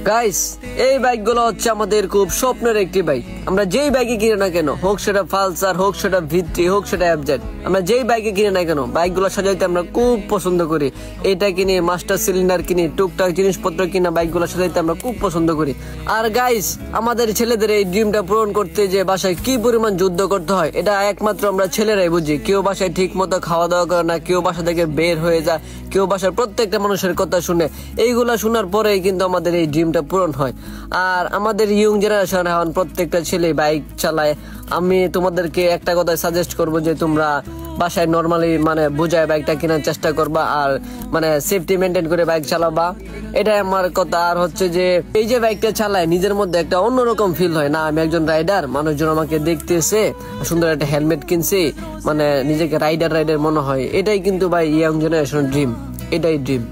Guys, এই বাইকগুলো হচ্ছে আমাদের খুব স্বপ্নের একটি বাইক। আমরা যেই বাইকে কিনে না কেন, হোক সেটা পালসার, হোক সেটা ভিত্তি, হোক সেটা এফজেড, আমরা যেই বাইকে কিনে না কেন বাইকগুলো সাজাইতে আমরা খুব পছন্দ করি। এটা কিনে মাস্টার সিলিন্ডার কিনি, টুকটাক জিনিসপত্র কিনা বাইকগুলো সাজাইতে আমরা খুব পছন্দ করি। আর গাইস, আমাদের ছেলেদের এই ড্রিমটা পূরণ করতে যে বাসায় কি পরিমাণ যুদ্ধ করতে হয় এটা একমাত্র আমরা ছেলেরাই বুঝি। কেউ বাসায় ঠিক মতো খাওয়া দাওয়া করে না, কেউ বাসা থেকে বের হয়ে যায়, কেউ বাসার প্রত্যেকটা মানুষের কথা শুনে। এইগুলা শোনার পরেই কিন্তু আমাদের এই ড্রিমটা পূরণ হয়। আর আমাদের ইয়ং জেনারেশন এখন প্রত্যেকটা ছেলে বাইক চালায়। আমি তোমাদেরকে একটা কথা সাজেস্ট করব যে তোমরা বাসায় নর্মালি বুঝায় বাইকটা কেনার চেষ্টা করবা, আর সেফটি মেনটেন করে বাইক চালাবা, এটাই আমার কথা। আর হচ্ছে যে এই যে বাইকটা চালায় নিজের মধ্যে একটা অন্যরকম ফিল হয় না, আমি একজন রাইডার, মানুষজন আমাকে দেখতেছে, সুন্দর একটা হেলমেট কিনছি, নিজেকে রাইডার মনে হয়। এটাই কিন্তু ভাই ইয়ং জেনারেশন ড্রিম, এটাই ড্রিম।